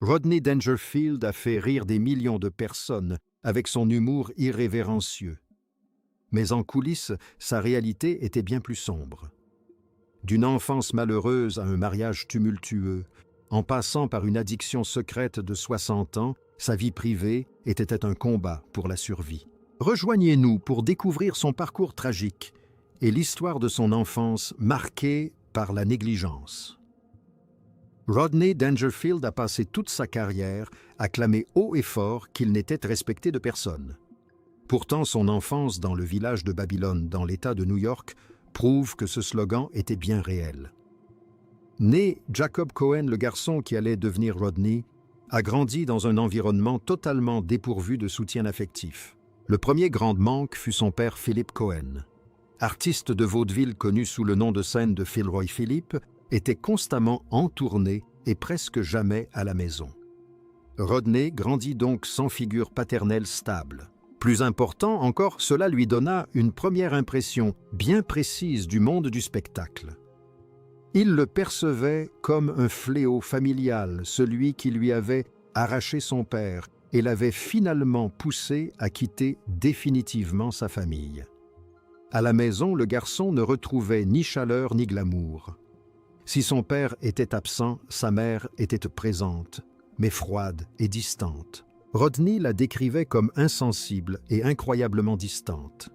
Rodney Dangerfield a fait rire des millions de personnes avec son humour irrévérencieux. Mais en coulisses, sa réalité était bien plus sombre. D'une enfance malheureuse à un mariage tumultueux, en passant par une addiction secrète de 60 ans, sa vie privée était un combat pour la survie. Rejoignez-nous pour découvrir son parcours tragique et l'histoire de son enfance marquée par la négligence. Rodney Dangerfield a passé toute sa carrière à clamer haut et fort qu'il n'était respecté de personne. Pourtant, son enfance dans le village de Babylone, dans l'État de New York, prouve que ce slogan était bien réel. Né Jacob Cohen, le garçon qui allait devenir Rodney, a grandi dans un environnement totalement dépourvu de soutien affectif. Le premier grand manque fut son père Philip Cohen. Artiste de vaudeville connu sous le nom de scène de Philroy Philip, était constamment en tournée et presque jamais à la maison. Rodney grandit donc sans figure paternelle stable. Plus important encore, cela lui donna une première impression bien précise du monde du spectacle. Il le percevait comme un fléau familial, celui qui lui avait arraché son père et l'avait finalement poussé à quitter définitivement sa famille. À la maison, le garçon ne retrouvait ni chaleur ni glamour. Si son père était absent, sa mère était présente, mais froide et distante. Rodney la décrivait comme insensible et incroyablement distante.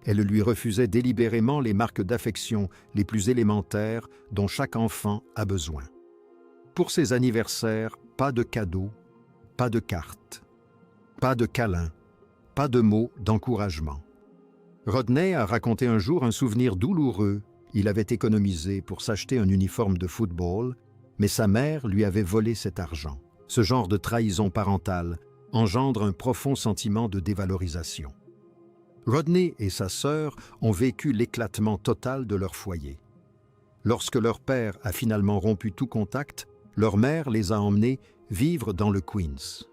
Elle lui refusait délibérément les marques d'affection les plus élémentaires dont chaque enfant a besoin. Pour ses anniversaires, pas de cadeaux, pas de cartes, pas de câlins, pas de mots d'encouragement. Rodney a raconté un jour un souvenir douloureux. Il avait économisé pour s'acheter un uniforme de football, mais sa mère lui avait volé cet argent. Ce genre de trahison parentale engendre un profond sentiment de dévalorisation. Rodney et sa sœur ont vécu l'éclatement total de leur foyer. Lorsque leur père a finalement rompu tout contact, leur mère les a emmenés vivre dans le Queens.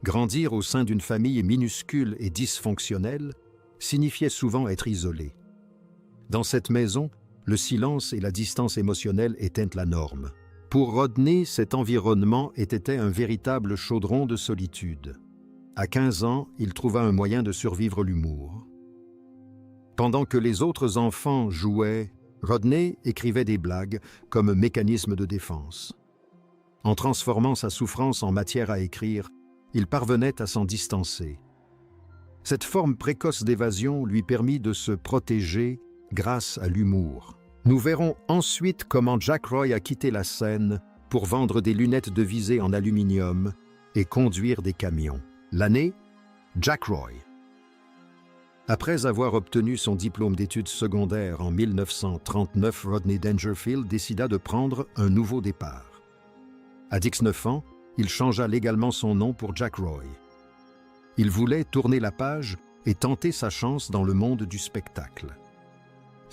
Grandir au sein d'une famille minuscule et dysfonctionnelle signifiait souvent être isolé. Dans cette maison, le silence et la distance émotionnelle étaient la norme. Pour Rodney, cet environnement était un véritable chaudron de solitude. À 15 ans, il trouva un moyen de survivre l'humour. Pendant que les autres enfants jouaient, Rodney écrivait des blagues comme mécanisme de défense. En transformant sa souffrance en matière à écrire, il parvenait à s'en distancer. Cette forme précoce d'évasion lui permit de se protéger grâce à l'humour. Nous verrons ensuite comment Jack Roy a quitté la scène pour vendre des lunettes de visée en aluminium et conduire des camions. L'année, Jack Roy. Après avoir obtenu son diplôme d'études secondaires en 1939, Rodney Dangerfield décida de prendre un nouveau départ. À 19 ans, il changea légalement son nom pour Jack Roy. Il voulait tourner la page et tenter sa chance dans le monde du spectacle.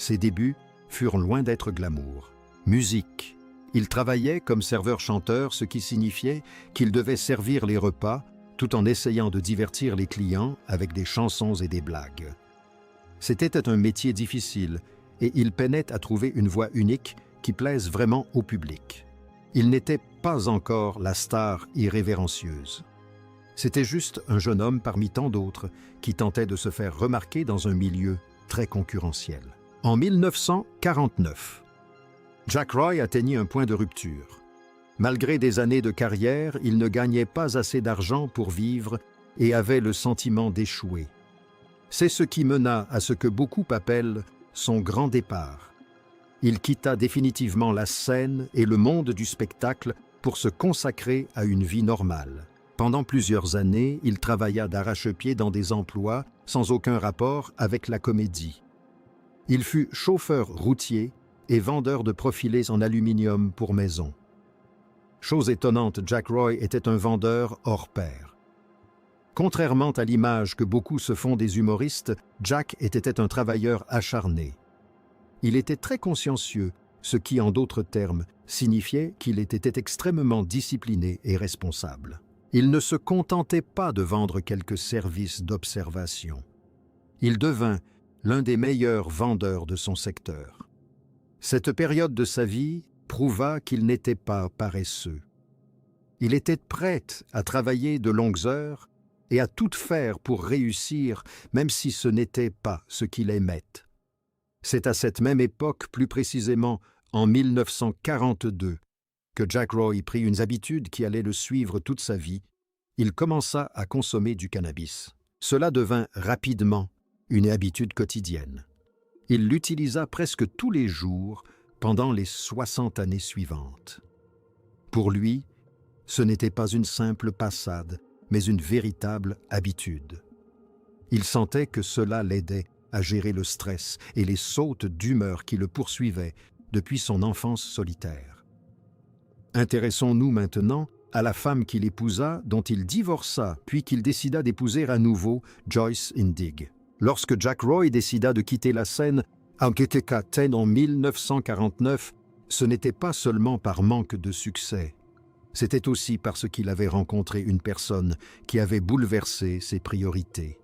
Ses débuts furent loin d'être glamour. Musique. Il travaillait comme serveur-chanteur, ce qui signifiait qu'il devait servir les repas tout en essayant de divertir les clients avec des chansons et des blagues. C'était un métier difficile et il peinait à trouver une voix unique qui plaise vraiment au public. Il n'était pas encore la star irrévérencieuse. C'était juste un jeune homme parmi tant d'autres qui tentait de se faire remarquer dans un milieu très concurrentiel. En 1949, Jack Roy atteignit un point de rupture. Malgré des années de carrière, il ne gagnait pas assez d'argent pour vivre et avait le sentiment d'échouer. C'est ce qui mena à ce que beaucoup appellent son grand départ. Il quitta définitivement la scène et le monde du spectacle pour se consacrer à une vie normale. Pendant plusieurs années, il travailla d'arrache-pied dans des emplois sans aucun rapport avec la comédie. Il fut chauffeur routier et vendeur de profilés en aluminium pour maison. Chose étonnante, Jack Roy était un vendeur hors pair. Contrairement à l'image que beaucoup se font des humoristes, Jack était un travailleur acharné. Il était très consciencieux, ce qui, en d'autres termes, signifiait qu'il était extrêmement discipliné et responsable. Il ne se contentait pas de vendre quelques services d'observation. Il devint l'un des meilleurs vendeurs de son secteur. Cette période de sa vie prouva qu'il n'était pas paresseux. Il était prêt à travailler de longues heures et à tout faire pour réussir, même si ce n'était pas ce qu'il aimait. C'est à cette même époque, plus précisément en 1942, que Jack Roy prit une habitude qui allait le suivre toute sa vie. Il commença à consommer du cannabis. Cela devint rapidement une habitude quotidienne. Il l'utilisa presque tous les jours pendant les 60 années suivantes. Pour lui, ce n'était pas une simple passade, mais une véritable habitude. Il sentait que cela l'aidait à gérer le stress et les sautes d'humeur qui le poursuivaient depuis son enfance solitaire. Intéressons-nous maintenant à la femme qu'il épousa, dont il divorça, puis qu'il décida d'épouser à nouveau, Joyce Indig. Lorsque Jack Roy décida de quitter la scène en 1949, ce n'était pas seulement par manque de succès. C'était aussi parce qu'il avait rencontré une personne qui avait bouleversé ses priorités.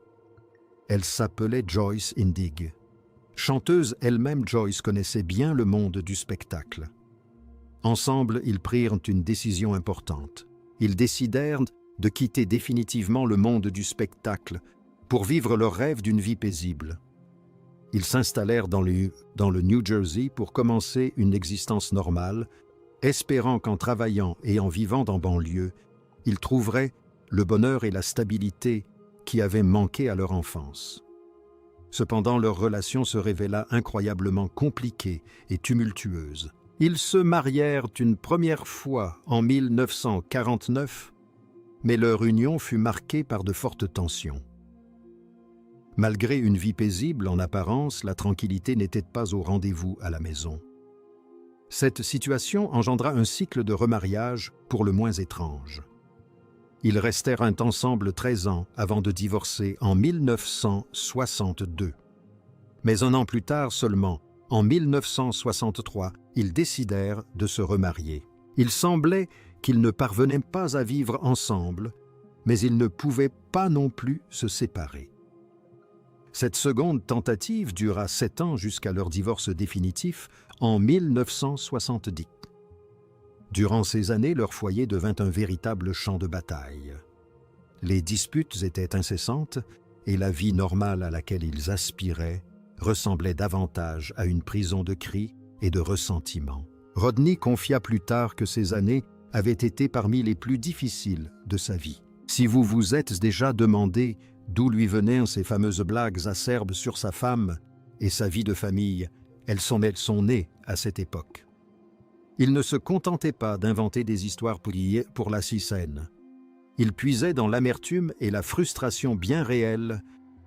Elle s'appelait Joyce Indig. Chanteuse elle-même, Joyce connaissait bien le monde du spectacle. Ensemble, ils prirent une décision importante. Ils décidèrent de quitter définitivement le monde du spectacle pour vivre leur rêve d'une vie paisible. Ils s'installèrent dans le New Jersey pour commencer une existence normale, espérant qu'en travaillant et en vivant en banlieue, ils trouveraient le bonheur et la stabilité qui avaient manqué à leur enfance. Cependant, leur relation se révéla incroyablement compliquée et tumultueuse. Ils se marièrent une première fois en 1949, mais leur union fut marquée par de fortes tensions. Malgré une vie paisible en apparence, la tranquillité n'était pas au rendez-vous à la maison. Cette situation engendra un cycle de remariage pour le moins étrange. Ils restèrent ensemble 13 ans avant de divorcer en 1962. Mais un an plus tard seulement, en 1963, ils décidèrent de se remarier. Il semblait qu'ils ne parvenaient pas à vivre ensemble, mais ils ne pouvaient pas non plus se séparer. Cette seconde tentative dura 7 ans jusqu'à leur divorce définitif en 1970. Durant ces années, leur foyer devint un véritable champ de bataille. Les disputes étaient incessantes et la vie normale à laquelle ils aspiraient ressemblait davantage à une prison de cris et de ressentiments. Rodney confia plus tard que ces années avaient été parmi les plus difficiles de sa vie. Si vous vous êtes déjà demandé d'où lui venaient ces fameuses blagues acerbes sur sa femme et sa vie de famille, elles sont nées à cette époque. Il ne se contentait pas d'inventer des histoires pour la scène. Il puisait dans l'amertume et la frustration bien réelle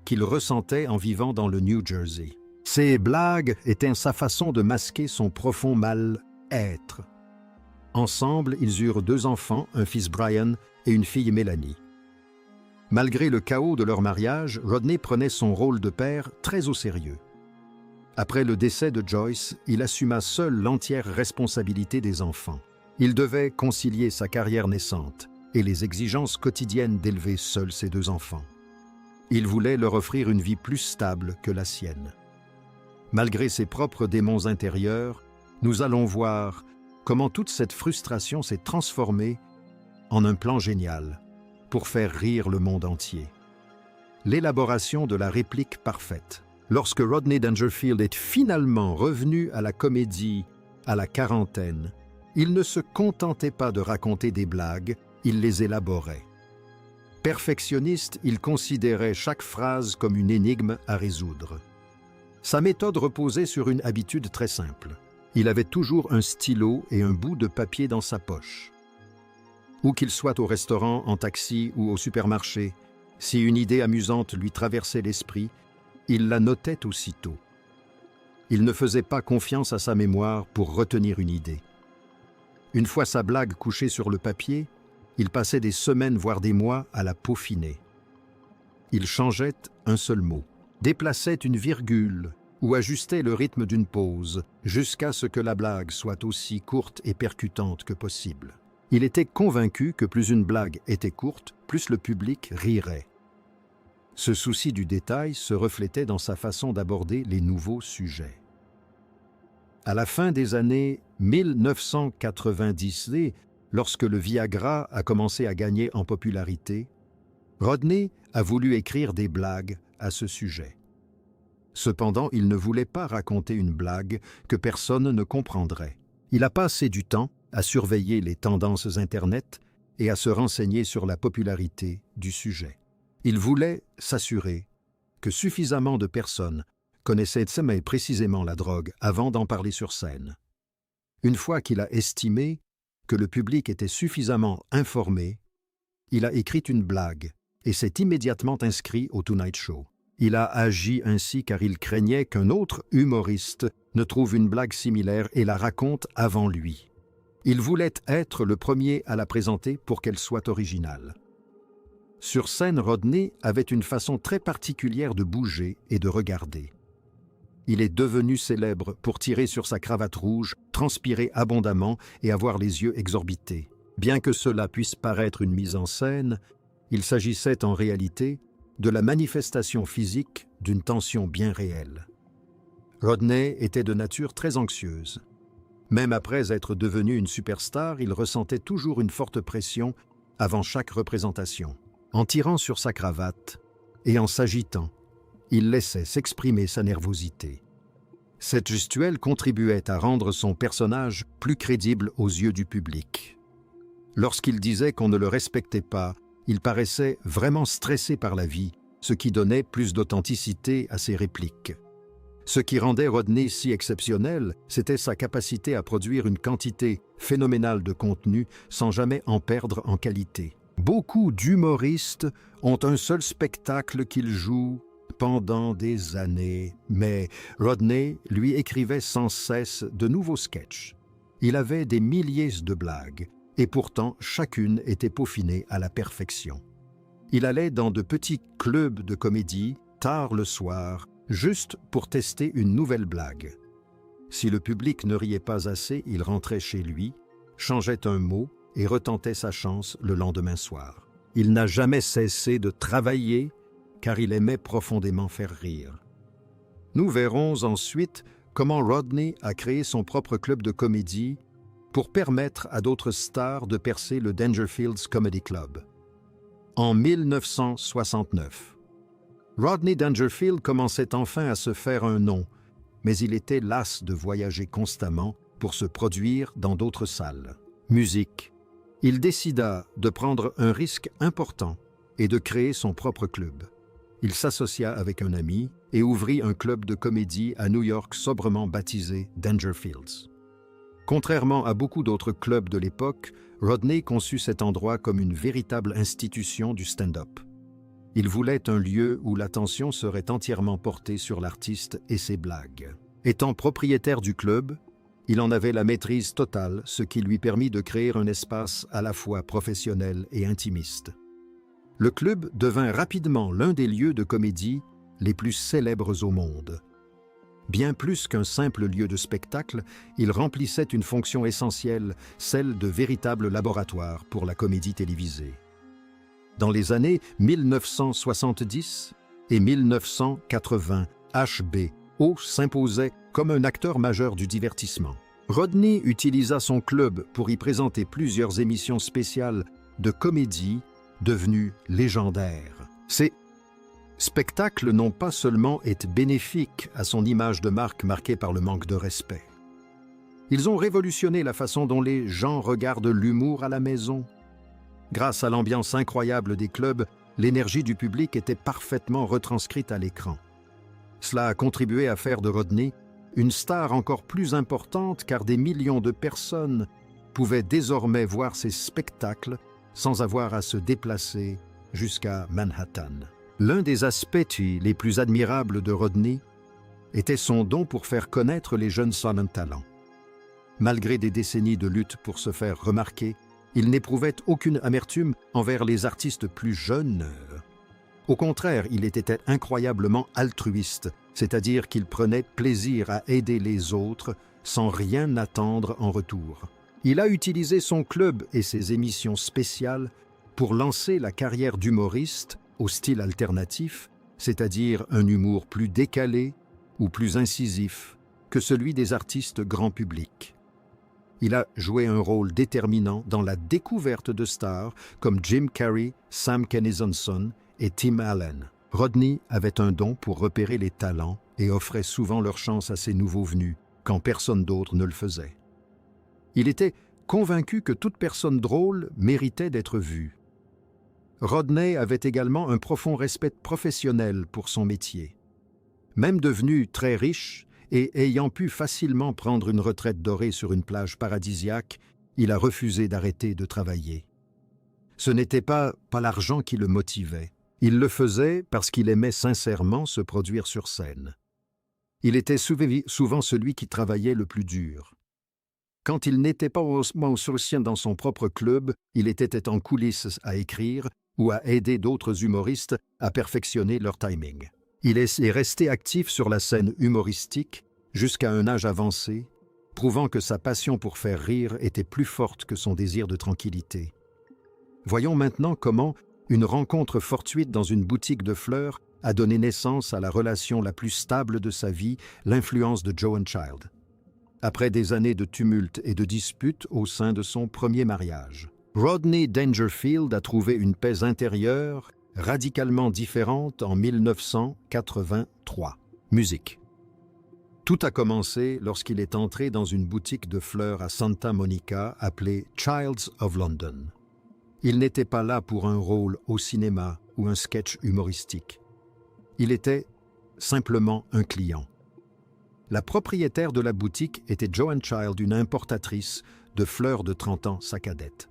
qu'il ressentait en vivant dans le New Jersey. Ces blagues étaient sa façon de masquer son profond mal-être. Ensemble, ils eurent 2 enfants, un fils Brian et une fille Mélanie. Malgré le chaos de leur mariage, Rodney prenait son rôle de père très au sérieux. Après le décès de Joyce, il assuma seul l'entière responsabilité des enfants. Il devait concilier sa carrière naissante et les exigences quotidiennes d'élever seul ses 2 enfants. Il voulait leur offrir une vie plus stable que la sienne. Malgré ses propres démons intérieurs, nous allons voir comment toute cette frustration s'est transformée en un plan génial pour faire rire le monde entier. L'élaboration de la réplique parfaite. Lorsque Rodney Dangerfield est finalement revenu à la comédie à la quarantaine, il ne se contentait pas de raconter des blagues, il les élaborait. Perfectionniste, il considérait chaque phrase comme une énigme à résoudre. Sa méthode reposait sur une habitude très simple. Il avait toujours un stylo et un bout de papier dans sa poche. Où qu'il soit au restaurant, en taxi ou au supermarché, si une idée amusante lui traversait l'esprit, il la notait aussitôt. Il ne faisait pas confiance à sa mémoire pour retenir une idée. Une fois sa blague couchée sur le papier, il passait des semaines voire des mois à la peaufiner. Il changeait un seul mot, déplaçait une virgule ou ajustait le rythme d'une pause jusqu'à ce que la blague soit aussi courte et percutante que possible. Il était convaincu que plus une blague était courte, plus le public rirait. Ce souci du détail se reflétait dans sa façon d'aborder les nouveaux sujets. À la fin des années 1990, lorsque le Viagra a commencé à gagner en popularité, Rodney a voulu écrire des blagues à ce sujet. Cependant, il ne voulait pas raconter une blague que personne ne comprendrait. Il a passé du temps à surveiller les tendances Internet et à se renseigner sur la popularité du sujet. Il voulait s'assurer que suffisamment de personnes connaissaient précisément la drogue avant d'en parler sur scène. Une fois qu'il a estimé que le public était suffisamment informé, il a écrit une blague et s'est immédiatement inscrit au Tonight Show. Il a agi ainsi car il craignait qu'un autre humoriste ne trouve une blague similaire et la raconte avant lui. Il voulait être le premier à la présenter pour qu'elle soit originale. Sur scène, Rodney avait une façon très particulière de bouger et de regarder. Il est devenu célèbre pour tirer sur sa cravate rouge, transpirer abondamment et avoir les yeux exorbités. Bien que cela puisse paraître une mise en scène, il s'agissait en réalité de la manifestation physique d'une tension bien réelle. Rodney était de nature très anxieuse. Même après être devenu une superstar, il ressentait toujours une forte pression avant chaque représentation. En tirant sur sa cravate et en s'agitant, il laissait s'exprimer sa nervosité. Cette gestuelle contribuait à rendre son personnage plus crédible aux yeux du public. Lorsqu'il disait qu'on ne le respectait pas, il paraissait vraiment stressé par la vie, ce qui donnait plus d'authenticité à ses répliques. Ce qui rendait Rodney si exceptionnel, c'était sa capacité à produire une quantité phénoménale de contenu sans jamais en perdre en qualité. Beaucoup d'humoristes ont un seul spectacle qu'ils jouent pendant des années, mais Rodney lui écrivait sans cesse de nouveaux sketchs. Il avait des milliers de blagues, et pourtant chacune était peaufinée à la perfection. Il allait dans de petits clubs de comédie, tard le soir, juste pour tester une nouvelle blague. Si le public ne riait pas assez, il rentrait chez lui, changeait un mot et retentait sa chance le lendemain soir. Il n'a jamais cessé de travailler car il aimait profondément faire rire. Nous verrons ensuite comment Rodney a créé son propre club de comédie pour permettre à d'autres stars de percer le Dangerfields Comedy Club. En 1969, Rodney Dangerfield commençait enfin à se faire un nom, mais il était las de voyager constamment pour se produire dans d'autres salles. Musique. Il décida de prendre un risque important et de créer son propre club. Il s'associa avec un ami et ouvrit un club de comédie à New York sobrement baptisé Dangerfields. Contrairement à beaucoup d'autres clubs de l'époque, Rodney conçut cet endroit comme une véritable institution du stand-up. Il voulait un lieu où l'attention serait entièrement portée sur l'artiste et ses blagues. Étant propriétaire du club, il en avait la maîtrise totale, ce qui lui permit de créer un espace à la fois professionnel et intimiste. Le club devint rapidement l'un des lieux de comédie les plus célèbres au monde. Bien plus qu'un simple lieu de spectacle, il remplissait une fonction essentielle, celle de véritable laboratoire pour la comédie télévisée. Dans les années 1970 et 1980, HBO s'imposait comme un acteur majeur du divertissement. Rodney utilisa son club pour y présenter plusieurs émissions spéciales de comédie devenues légendaires. Ces spectacles n'ont pas seulement été bénéfiques à son image de marque marquée par le manque de respect. Ils ont révolutionné la façon dont les gens regardent l'humour à la maison. Grâce à l'ambiance incroyable des clubs, l'énergie du public était parfaitement retranscrite à l'écran. Cela a contribué à faire de Rodney une star encore plus importante car des millions de personnes pouvaient désormais voir ses spectacles sans avoir à se déplacer jusqu'à Manhattan. L'un des aspects les plus admirables de Rodney était son don pour faire connaître les jeunes sans talent. Malgré des décennies de lutte pour se faire remarquer, il n'éprouvait aucune amertume envers les artistes plus jeunes. Au contraire, il était incroyablement altruiste, c'est-à-dire qu'il prenait plaisir à aider les autres sans rien attendre en retour. Il a utilisé son club et ses émissions spéciales pour lancer la carrière d'humoriste au style alternatif, c'est-à-dire un humour plus décalé ou plus incisif que celui des artistes grand public. Il a joué un rôle déterminant dans la découverte de stars comme Jim Carrey, Sam Kinison et Tim Allen. Rodney avait un don pour repérer les talents et offrait souvent leur chance à ses nouveaux venus, quand personne d'autre ne le faisait. Il était convaincu que toute personne drôle méritait d'être vue. Rodney avait également un profond respect professionnel pour son métier. Même devenu très riche et ayant pu facilement prendre une retraite dorée sur une plage paradisiaque, il a refusé d'arrêter de travailler. Ce n'était pas l'argent qui le motivait. Il le faisait parce qu'il aimait sincèrement se produire sur scène. Il était souvent celui qui travaillait le plus dur. Quand il n'était pas sur scène dans son propre club, il était en coulisses à écrire ou à aider d'autres humoristes à perfectionner leur timing. Il est resté actif sur la scène humoristique jusqu'à un âge avancé, prouvant que sa passion pour faire rire était plus forte que son désir de tranquillité. Voyons maintenant comment une rencontre fortuite dans une boutique de fleurs a donné naissance à la relation la plus stable de sa vie, l'influence de Joan Child. Après des années de tumulte et de disputes au sein de son premier mariage, Rodney Dangerfield a trouvé une paix intérieure radicalement différente en 1983. Musique. Tout a commencé lorsqu'il est entré dans une boutique de fleurs à Santa Monica appelée Childs of London. Il n'était pas là pour un rôle au cinéma ou un sketch humoristique. Il était simplement un client. La propriétaire de la boutique était Joan Child, une importatrice de fleurs de 30 ans, sa cadette.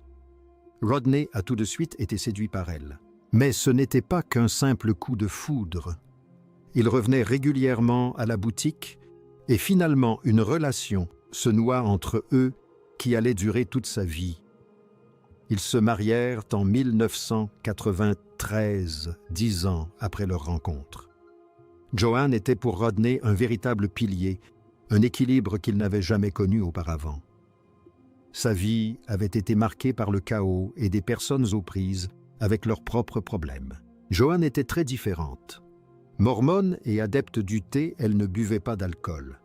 Rodney a tout de suite été séduit par elle. Mais ce n'était pas qu'un simple coup de foudre. Il revenait régulièrement à la boutique et finalement une relation se noua entre eux qui allait durer toute sa vie. Ils se marièrent en 1993, 10 ans après leur rencontre. Joan était pour Rodney un véritable pilier, un équilibre qu'il n'avait jamais connu auparavant. Sa vie avait été marquée par le chaos et des personnes aux prises avec leurs propres problèmes. Joan était très différente. Mormone et adepte du thé, elle ne buvait pas d'alcool.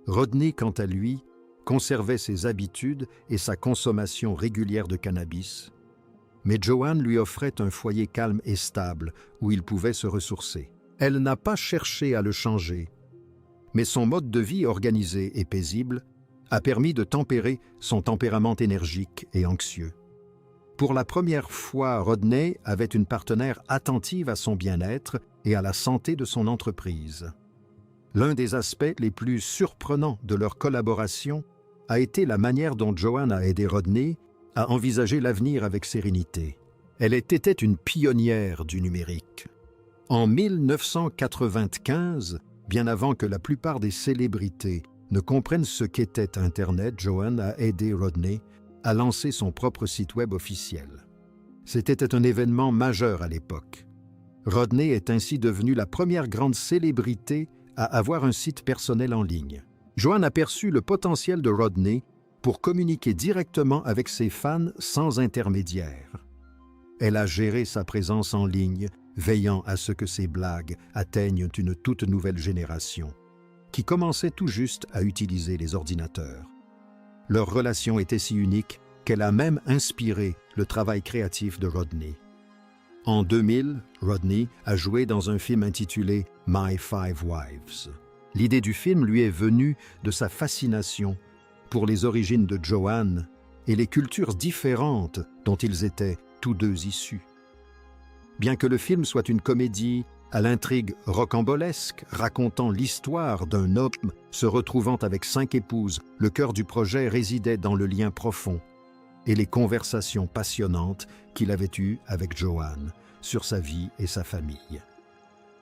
Rodney, quant à lui, conservait ses habitudes et sa consommation régulière de cannabis. Mais Joan lui offrait un foyer calme et stable où il pouvait se ressourcer. Elle n'a pas cherché à le changer, mais son mode de vie organisé et paisible a permis de tempérer son tempérament énergique et anxieux. Pour la première fois, Rodney avait une partenaire attentive à son bien-être et à la santé de son entreprise. L'un des aspects les plus surprenants de leur collaboration a été la manière dont Joan a aidé Rodney à envisager l'avenir avec sérénité. Elle était une pionnière du numérique. En 1995, bien avant que la plupart des célébrités ne comprennent ce qu'était Internet, Joan a aidé Rodney à lancer son propre site web officiel. C'était un événement majeur à l'époque. Rodney est ainsi devenu la première grande célébrité à avoir un site personnel en ligne. Joan a perçu le potentiel de Rodney pour communiquer directement avec ses fans sans intermédiaire. Elle a géré sa présence en ligne, veillant à ce que ses blagues atteignent une toute nouvelle génération, qui commençait tout juste à utiliser les ordinateurs. Leur relation était si unique qu'elle a même inspiré le travail créatif de Rodney. En 2000, Rodney a joué dans un film intitulé « My Five Wives ». L'idée du film lui est venue de sa fascination pour les origines de Joan et les cultures différentes dont ils étaient tous deux issus. Bien que le film soit une comédie à l'intrigue rocambolesque, racontant l'histoire d'un homme se retrouvant avec 5 épouses, le cœur du projet résidait dans le lien profond et les conversations passionnantes qu'il avait eues avec Joan sur sa vie et sa famille.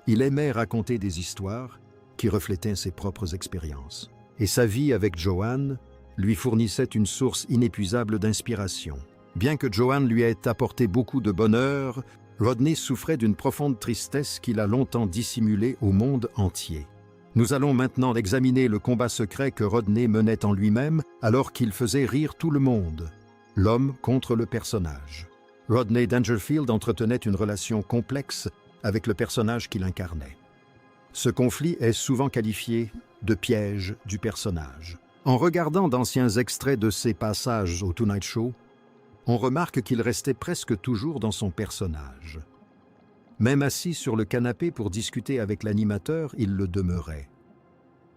Il aimait raconter des histoires qui reflétaient ses propres expériences. Et sa vie avec Joan lui fournissait une source inépuisable d'inspiration. Bien que Joan lui ait apporté beaucoup de bonheur, Rodney souffrait d'une profonde tristesse qu'il a longtemps dissimulée au monde entier. Nous allons maintenant examiner le combat secret que Rodney menait en lui-même alors qu'il faisait rire tout le monde, l'homme contre le personnage. Rodney Dangerfield entretenait une relation complexe avec le personnage qu'il incarnait. Ce conflit est souvent qualifié de piège du personnage. En regardant d'anciens extraits de ses passages au Tonight Show, on remarque qu'il restait presque toujours dans son personnage. Même assis sur le canapé pour discuter avec l'animateur, il le demeurait.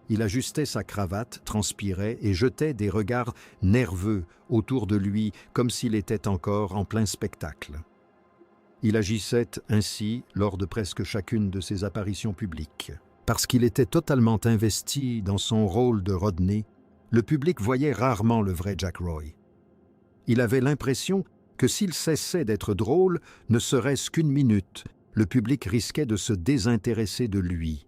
Il ajustait sa cravate, transpirait et jetait des regards nerveux autour de lui comme s'il était encore en plein spectacle. Il agissait ainsi lors de presque chacune de ses apparitions publiques. Parce qu'il était totalement investi dans son rôle de Rodney, le public voyait rarement le vrai Jack Roy. Il avait l'impression que s'il cessait d'être drôle, ne serait-ce qu'une minute, le public risquait de se désintéresser de lui.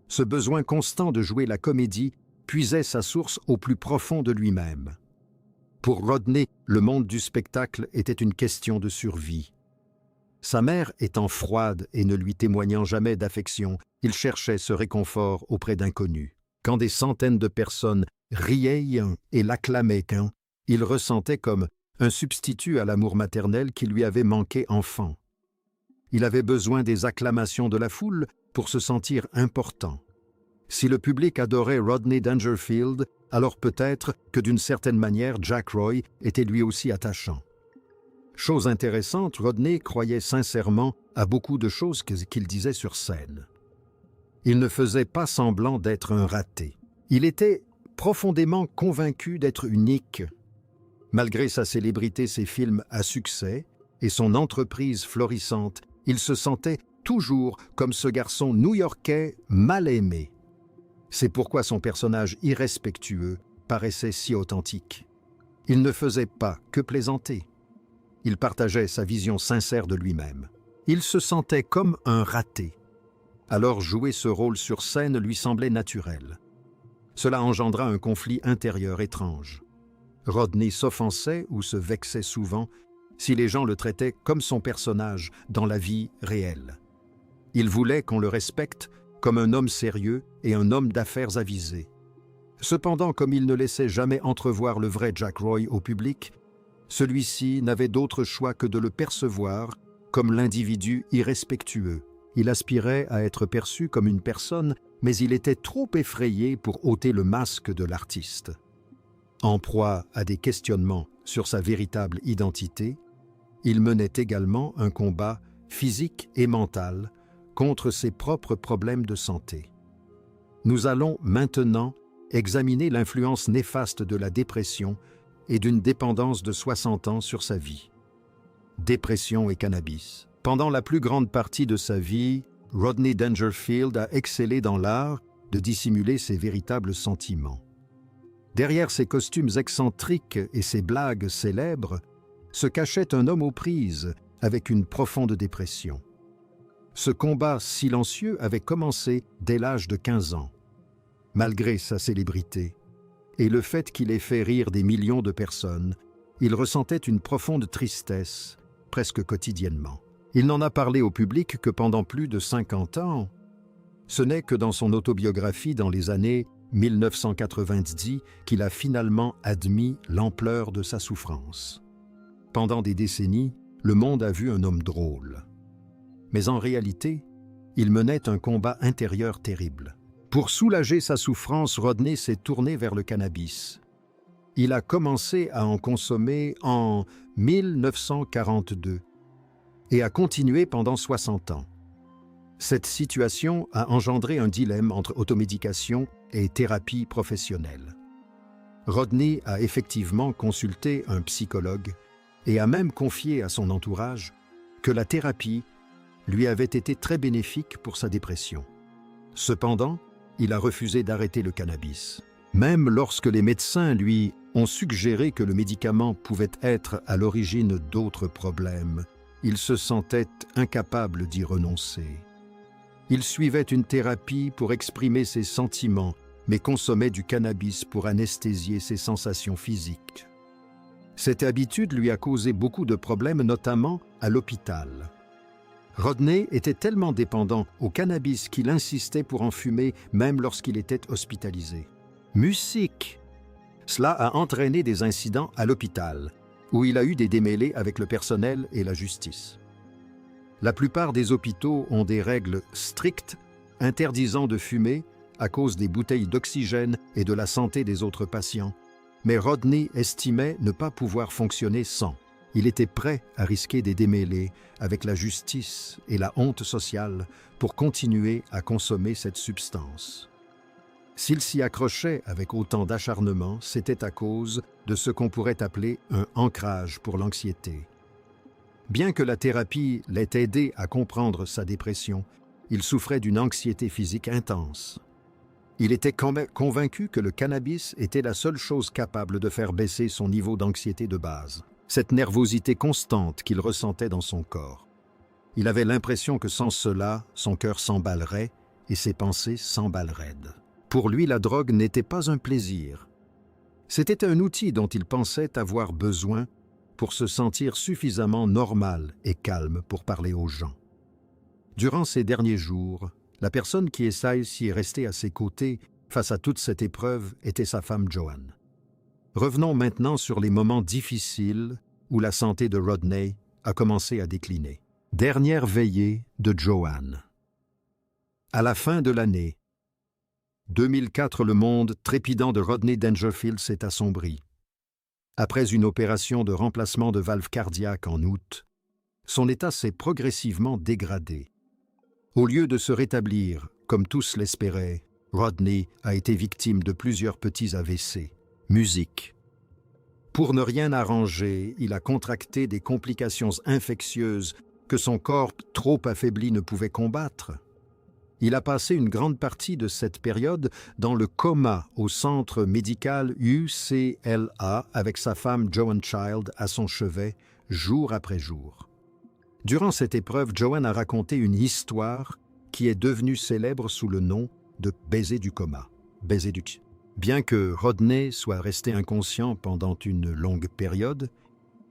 Ce besoin constant de jouer la comédie puisait sa source au plus profond de lui-même. Pour Rodney, le monde du spectacle était une question de survie. Sa mère étant froide et ne lui témoignant jamais d'affection, il cherchait ce réconfort auprès d'inconnus. Quand des centaines de personnes riaient et l'acclamaient, il ressentait comme un substitut à l'amour maternel qui lui avait manqué enfant. Il avait besoin des acclamations de la foule pour se sentir important. Si le public adorait Rodney Dangerfield, alors peut-être que d'une certaine manière Jack Roy était lui aussi attachant. Chose intéressante, Rodney croyait sincèrement à beaucoup de choses qu'il disait sur scène. Il ne faisait pas semblant d'être un raté. Il était profondément convaincu d'être unique. Malgré sa célébrité, ses films à succès et son entreprise florissante, il se sentait toujours comme ce garçon new-yorkais mal aimé. C'est pourquoi son personnage irrespectueux paraissait si authentique. Il ne faisait pas que plaisanter. Il partageait sa vision sincère de lui-même. Il se sentait comme un raté. Alors jouer ce rôle sur scène lui semblait naturel. Cela engendra un conflit intérieur étrange. Rodney s'offensait ou se vexait souvent si les gens le traitaient comme son personnage dans la vie réelle. Il voulait qu'on le respecte comme un homme sérieux et un homme d'affaires avisé. Cependant, comme il ne laissait jamais entrevoir le vrai Jack Roy au public, celui-ci n'avait d'autre choix que de le percevoir comme l'individu irrespectueux. Il aspirait à être perçu comme une personne, mais il était trop effrayé pour ôter le masque de l'artiste. En proie à des questionnements sur sa véritable identité, il menait également un combat physique et mental contre ses propres problèmes de santé. Nous allons maintenant examiner l'influence néfaste de la dépression et d'une dépendance de 60 ans sur sa vie. Dépression et cannabis. Pendant la plus grande partie de sa vie, Rodney Dangerfield a excellé dans l'art de dissimuler ses véritables sentiments. Derrière ses costumes excentriques et ses blagues célèbres, se cachait un homme aux prises avec une profonde dépression. Ce combat silencieux avait commencé dès l'âge de 15 ans. Malgré sa célébrité et le fait qu'il ait fait rire des millions de personnes, il ressentait une profonde tristesse, presque quotidiennement. Il n'en a parlé au public que pendant plus de 50 ans. Ce n'est que dans son autobiographie dans les années 1990 qu'il a finalement admis l'ampleur de sa souffrance. Pendant des décennies, le monde a vu un homme drôle. Mais en réalité, il menait un combat intérieur terrible. Pour soulager sa souffrance, Rodney s'est tourné vers le cannabis. Il a commencé à en consommer en 1942 et a continué pendant 60 ans. Cette situation a engendré un dilemme entre automédication et thérapie professionnelle. Rodney a effectivement consulté un psychologue et a même confié à son entourage que la thérapie lui avait été très bénéfique pour sa dépression. Cependant, il a refusé d'arrêter le cannabis. Même lorsque les médecins lui ont suggéré que le médicament pouvait être à l'origine d'autres problèmes, il se sentait incapable d'y renoncer. Il suivait une thérapie pour exprimer ses sentiments, mais consommait du cannabis pour anesthésier ses sensations physiques. Cette habitude lui a causé beaucoup de problèmes, notamment à l'hôpital. Rodney était tellement dépendant au cannabis qu'il insistait pour en fumer même lorsqu'il était hospitalisé. Musique. Cela a entraîné des incidents à l'hôpital, où il a eu des démêlés avec le personnel et la justice. La plupart des hôpitaux ont des règles strictes interdisant de fumer à cause des bouteilles d'oxygène et de la santé des autres patients, mais Rodney estimait ne pas pouvoir fonctionner sans. Il était prêt à risquer des démêlés avec la justice et la honte sociale pour continuer à consommer cette substance. S'il s'y accrochait avec autant d'acharnement, c'était à cause de ce qu'on pourrait appeler un ancrage pour l'anxiété. Bien que la thérapie l'ait aidé à comprendre sa dépression, il souffrait d'une anxiété physique intense. Il était convaincu que le cannabis était la seule chose capable de faire baisser son niveau d'anxiété de base, cette nervosité constante qu'il ressentait dans son corps. Il avait l'impression que sans cela, son cœur s'emballerait et ses pensées s'emballeraient. Pour lui, la drogue n'était pas un plaisir. C'était un outil dont il pensait avoir besoin pour se sentir suffisamment normal et calme pour parler aux gens. Durant ces derniers jours, la personne qui est restée à ses côtés face à toute cette épreuve était sa femme Joanne. Revenons maintenant sur les moments difficiles où la santé de Rodney a commencé à décliner. Dernière veillée de Joanne. À la fin de l'année 2004, le monde trépidant de Rodney Dangerfield s'est assombri. Après une opération de remplacement de valve cardiaque en août, son état s'est progressivement dégradé. Au lieu de se rétablir, comme tous l'espéraient, Rodney a été victime de plusieurs petits AVC. Musique. Pour ne rien arranger, il a contracté des complications infectieuses que son corps trop affaibli ne pouvait combattre. Il a passé une grande partie de cette période dans le coma au centre médical UCLA avec sa femme Joanne Child à son chevet, jour après jour. Durant cette épreuve, Joanne a raconté une histoire qui est devenue célèbre sous le nom de « baiser du coma ». Bien que Rodney soit resté inconscient pendant une longue période,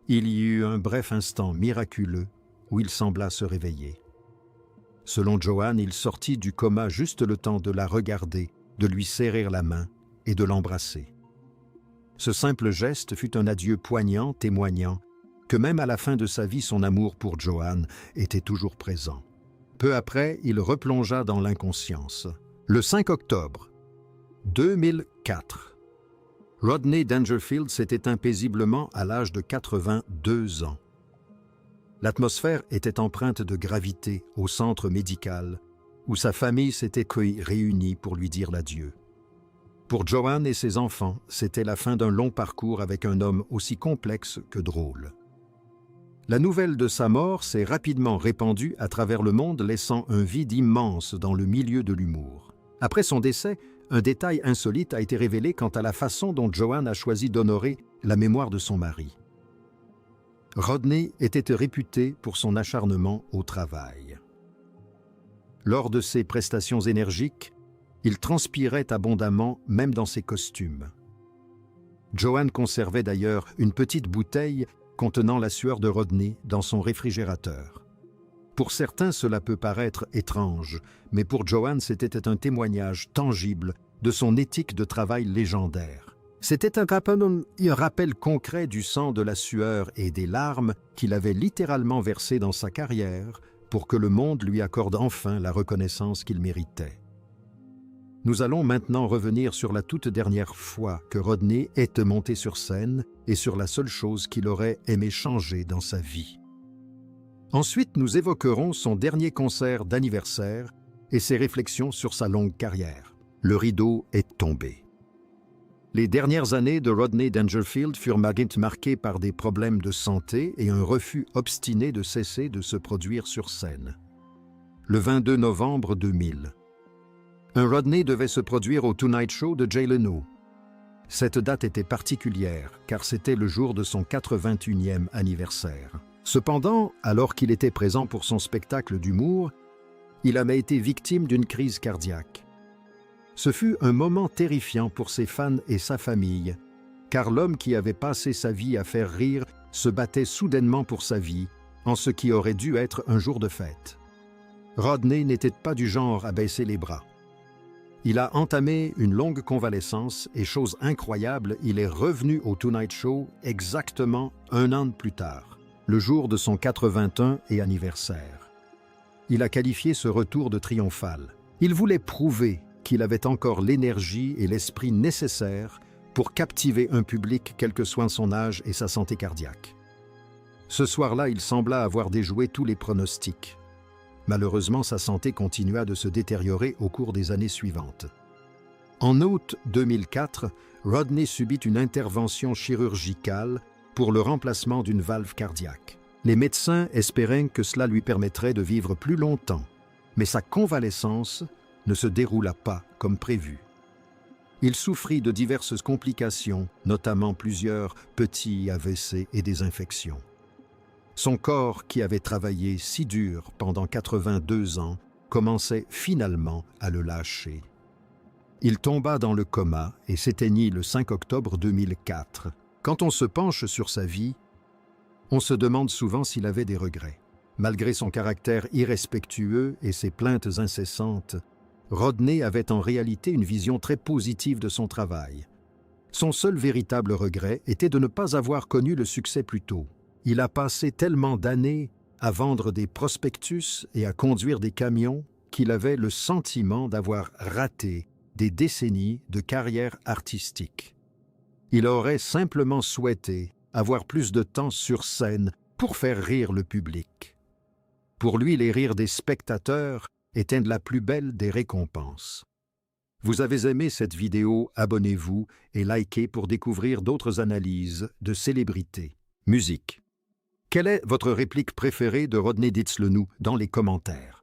il y eut un bref instant miraculeux où il sembla se réveiller. Selon Joanne, il sortit du coma juste le temps de la regarder, de lui serrer la main et de l'embrasser. Ce simple geste fut un adieu poignant, témoignant que même à la fin de sa vie, son amour pour Joanne était toujours présent. Peu après, il replongea dans l'inconscience. Le 5 octobre 2004, Rodney Dangerfield s'est éteint paisiblement à l'âge de 82 ans. L'atmosphère était empreinte de gravité au centre médical, où sa famille s'était réunie pour lui dire l'adieu. Pour Joanne et ses enfants, c'était la fin d'un long parcours avec un homme aussi complexe que drôle. La nouvelle de sa mort s'est rapidement répandue à travers le monde, laissant un vide immense dans le milieu de l'humour. Après son décès, un détail insolite a été révélé quant à la façon dont Joanne a choisi d'honorer la mémoire de son mari. Rodney était réputé pour son acharnement au travail. Lors de ses prestations énergiques, il transpirait abondamment, même dans ses costumes. Joanne conservait d'ailleurs une petite bouteille contenant la sueur de Rodney dans son réfrigérateur. Pour certains, cela peut paraître étrange, mais pour Joanne, c'était un témoignage tangible de son éthique de travail légendaire. C'était un rappel concret du sang, de la sueur et des larmes qu'il avait littéralement versé dans sa carrière pour que le monde lui accorde enfin la reconnaissance qu'il méritait. Nous allons maintenant revenir sur la toute dernière fois que Rodney est monté sur scène et sur la seule chose qu'il aurait aimé changer dans sa vie. Ensuite, nous évoquerons son dernier concert d'anniversaire et ses réflexions sur sa longue carrière. Le rideau est tombé. Les dernières années de Rodney Dangerfield furent marquées par des problèmes de santé et un refus obstiné de cesser de se produire sur scène. Le 22 novembre 2000, un Rodney devait se produire au Tonight Show de Jay Leno. Cette date était particulière car c'était le jour de son 81e anniversaire. Cependant, alors qu'il était présent pour son spectacle d'humour, il avait été victime d'une crise cardiaque. Ce fut un moment terrifiant pour ses fans et sa famille, car l'homme qui avait passé sa vie à faire rire se battait soudainement pour sa vie, en ce qui aurait dû être un jour de fête. Rodney n'était pas du genre à baisser les bras. Il a entamé une longue convalescence et, chose incroyable, il est revenu au Tonight Show exactement un an plus tard, le jour de son 81 et anniversaire. Il a qualifié ce retour de triomphal. Il voulait prouver qu'il avait encore l'énergie et l'esprit nécessaires pour captiver un public quel que soit son âge et sa santé cardiaque. Ce soir-là, il sembla avoir déjoué tous les pronostics. Malheureusement, sa santé continua de se détériorer au cours des années suivantes. En août 2004, Rodney subit une intervention chirurgicale pour le remplacement d'une valve cardiaque. Les médecins espéraient que cela lui permettrait de vivre plus longtemps, mais sa convalescence ne se déroula pas comme prévu. Il souffrit de diverses complications, notamment plusieurs petits AVC et des infections. Son corps, qui avait travaillé si dur pendant 82 ans, commençait finalement à le lâcher. Il tomba dans le coma et s'éteignit le 5 octobre 2004. Quand on se penche sur sa vie, on se demande souvent s'il avait des regrets. Malgré son caractère irrespectueux et ses plaintes incessantes, Rodney avait en réalité une vision très positive de son travail. Son seul véritable regret était de ne pas avoir connu le succès plus tôt. Il a passé tellement d'années à vendre des prospectus et à conduire des camions qu'il avait le sentiment d'avoir raté des décennies de carrière artistique. Il aurait simplement souhaité avoir plus de temps sur scène pour faire rire le public. Pour lui, les rires des spectateurs étaient la plus belle des récompenses. Vous avez aimé cette vidéo, abonnez-vous et likez pour découvrir d'autres analyses de célébrités. Musique. Quelle est votre réplique préférée de Rodney Dites-le-nous dans les commentaires?